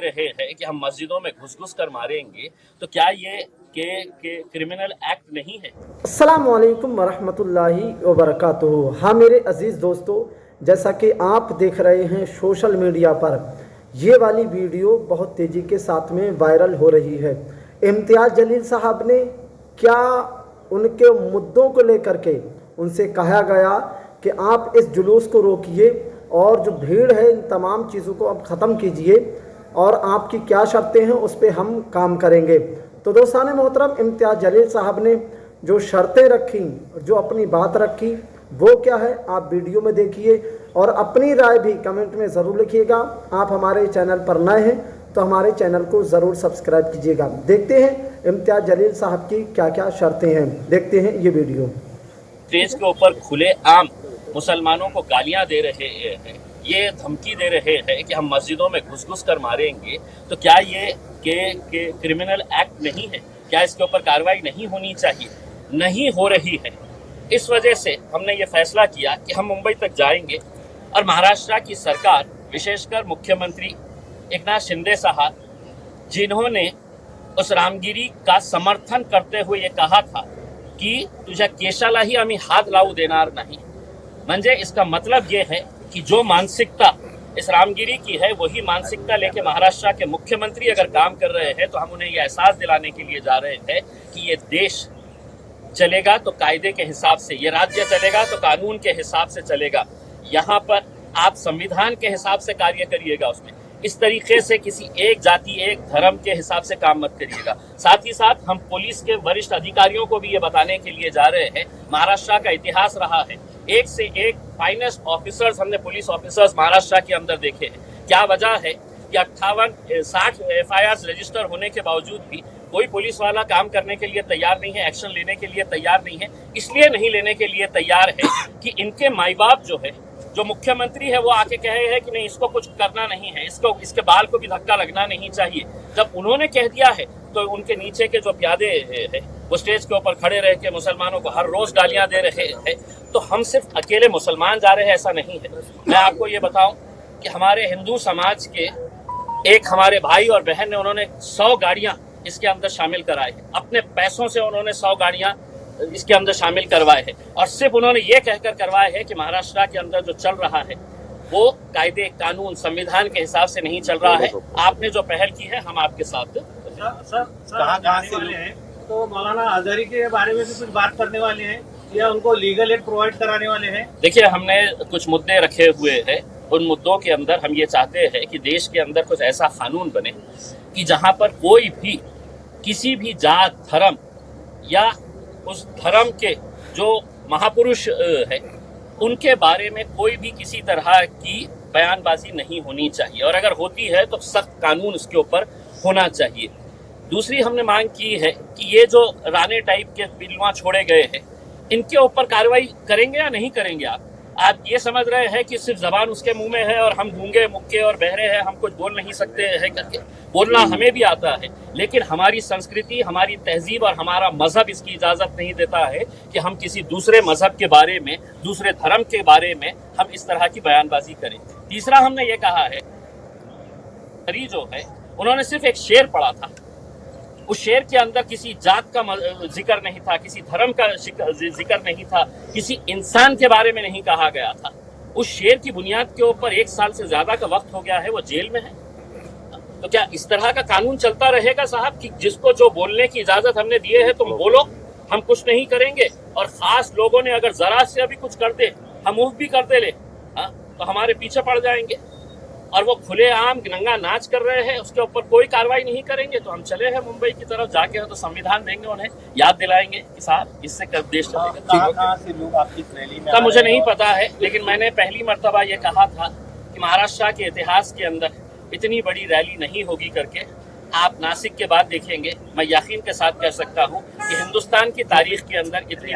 रहे हैं कि हम मस्जिदों में घुस कर मारेंगे, तो क्या ये के क्रिमिनल एक्ट नहीं है? अस्सलाम वालेकुम वरहमतुल्लाहि वबरकातुहू। हाँ मेरे अज़ीज़ दोस्तों, जैसा कि आप देख रहे हैं सोशल मीडिया पर ये वाली वीडियो बहुत तेज़ी के साथ में वायरल हो रही है। इम्तियाज़ जलील साहब ने क्या उनके मुद्दों को लेकर के उनसे कहा गया कि आप इस जुलूस को रोकिए और जो भीड़ है इन तमाम चीज़ों को अब ख़त्म कीजिए और आपकी क्या शर्तें हैं उस पर हम काम करेंगे। तो दोस्तान मोहतरम, इम्तियाज़ जलील साहब ने जो शर्तें रखी, जो अपनी बात रखी, वो क्या है आप वीडियो में देखिए और अपनी राय भी कमेंट में ज़रूर लिखिएगा। आप हमारे चैनल पर नए हैं तो हमारे चैनल को ज़रूर सब्सक्राइब कीजिएगा। देखते हैं इम्तियाज़ जलील साहब की क्या क्या शर्तें हैं, देखते हैं ये वीडियो। स्टेज के ऊपर खुले आम मुसलमानों को गालियां दे रहे हैं, ये धमकी दे रहे हैं कि हम मस्जिदों में घुस कर मारेंगे, तो क्या ये के क्रिमिनल एक्ट नहीं है? क्या इसके ऊपर कार्रवाई नहीं होनी चाहिए? नहीं हो रही है। इस वजह से हमने ये फैसला किया कि हम मुंबई तक जाएंगे और महाराष्ट्र की सरकार, विशेषकर मुख्यमंत्री एकनाथ शिंदे साहब, जिन्होंने उस रामगिरी का समर्थन करते हुए ये कहा था की तुझ्या केशालाही आम्ही हात लावू देणार नाही, म्हणजे इसका मतलब ये है कि जो मानसिकता इस रामगिरी की है वही मानसिकता लेके महाराष्ट्र के मुख्यमंत्री अगर काम कर रहे हैं, तो हम उन्हें यह एहसास दिलाने के लिए जा रहे हैं कि ये देश चलेगा तो कायदे के हिसाब से, ये राज्य चलेगा तो कानून के हिसाब से चलेगा। यहाँ पर आप संविधान के हिसाब से कार्य करिएगा, उसमें इस तरीके से किसी एक जाति एक धर्म के हिसाब से काम मत करिएगा। साथ ही साथ हम पुलिस के वरिष्ठ अधिकारियों को भी ये बताने के लिए जा रहे हैं, महाराष्ट्र का इतिहास रहा है, एक से एक फाइनेस्ट ऑफिसर्स हमने पुलिस ऑफिसर्स महाराष्ट्र के अंदर देखे हैं। क्या वजह है कि 60 FIR रजिस्टर होने के बावजूद भी कोई पुलिस वाला काम करने के लिए तैयार नहीं है, एक्शन लेने के लिए तैयार नहीं है। इसलिए नहीं लेने के लिए तैयार है कि इनके माई बाप जो है, जो मुख्यमंत्री है, वो आके कहे हैं कि नहीं इसको कुछ करना नहीं है, इसके बाल को भी धक्का लगना नहीं चाहिए। जब उन्होंने कह दिया है तो उनके नीचे के जो प्यादे हैं वो स्टेज के ऊपर खड़े रह के मुसलमानों को हर रोज गालियां दे रहे हैं। तो हम सिर्फ अकेले मुसलमान जा रहे हैं ऐसा नहीं है। मैं आपको ये बताऊं कि हमारे हिंदू समाज के एक हमारे भाई और बहन ने, उन्होंने 100 गाड़ियां इसके अंदर शामिल कराए हैं, अपने पैसों से उन्होंने 100 गाड़ियां इसके अंदर शामिल करवाए हैं और सिर्फ उन्होंने ये कहकर करवाए हैं कि महाराष्ट्र के अंदर जो चल रहा है वो कायदे कानून संविधान के हिसाब से नहीं चल रहा है। आपने जो पहल की है हम आपके साथ। सर कहाँ से वाले हैं, तो मौलाना आजहरी के बारे में भी कुछ बात करने वाले हैं या उनको लीगल एड प्रोवाइड कराने वाले हैं? देखिए, हमने कुछ मुद्दे रखे हुए हैं। उन मुद्दों के अंदर हम ये चाहते हैं कि देश के अंदर कुछ ऐसा कानून बने कि जहां पर कोई भी किसी भी जात धर्म या उस धर्म के जो महापुरुष है उनके बारे में कोई भी किसी तरह की बयानबाजी नहीं होनी चाहिए, और अगर होती है तो सख्त कानून इसके ऊपर होना चाहिए। दूसरी हमने मांग की है कि ये जो राणे टाइप के पिलवा छोड़े गए हैं इनके ऊपर कार्रवाई करेंगे या नहीं करेंगे? आप ये समझ रहे हैं कि सिर्फ जबान उसके मुंह में है और हम गूंगे मुक्के और बहरे हैं, हम कुछ बोल नहीं सकते हैं करके। बोलना हमें भी आता है, लेकिन हमारी संस्कृति, हमारी तहजीब और हमारा मजहब इसकी इजाजत नहीं देता है कि हम किसी दूसरे मजहब के बारे में, दूसरे धर्म के बारे में हम इस तरह की बयानबाजी करें। तीसरा हमने ये कहा है, जो है उन्होंने सिर्फ एक शेर पढ़ा था, उस शेर के अंदर किसी जात का जिक्र नहीं था, किसी धर्म का जिक्र नहीं था, किसी इंसान के बारे में नहीं कहा गया था। उस शेर की बुनियाद के ऊपर 1 साल से ज्यादा का वक्त हो गया है, वो जेल में है। तो क्या इस तरह का कानून चलता रहेगा साहब कि जिसको जो बोलने की इजाजत हमने दिए है तुम बोलो, हम कुछ नहीं करेंगे, और खास लोगों ने अगर जरा से भी कुछ कर दे, हम मुंह भी कर दे ले, तो हमारे पीछे पड़ जाएंगे। और वो खुलेआम नंगा नाच कर रहे हैं, उसके ऊपर कोई कार्रवाई नहीं करेंगे, तो हम चले हैं मुंबई की तरफ, जाके तो संविधान देंगे, उन्हें याद दिलाएंगे कि साहब इससे कब देश चलेगा। कहाँ से लोग आपकी रैली में तब मुझे नहीं पता है, लेकिन मैंने पहली मर्तबा ये कहा था कि महाराष्ट्र के इतिहास के अंदर इतनी बड़ी रैली नहीं होगी करके। आप नासिक के बाद देखेंगे, मैं यकीन के साथ कह सकता हूँ कि हिंदुस्तान की तारीख के अंदर इतनी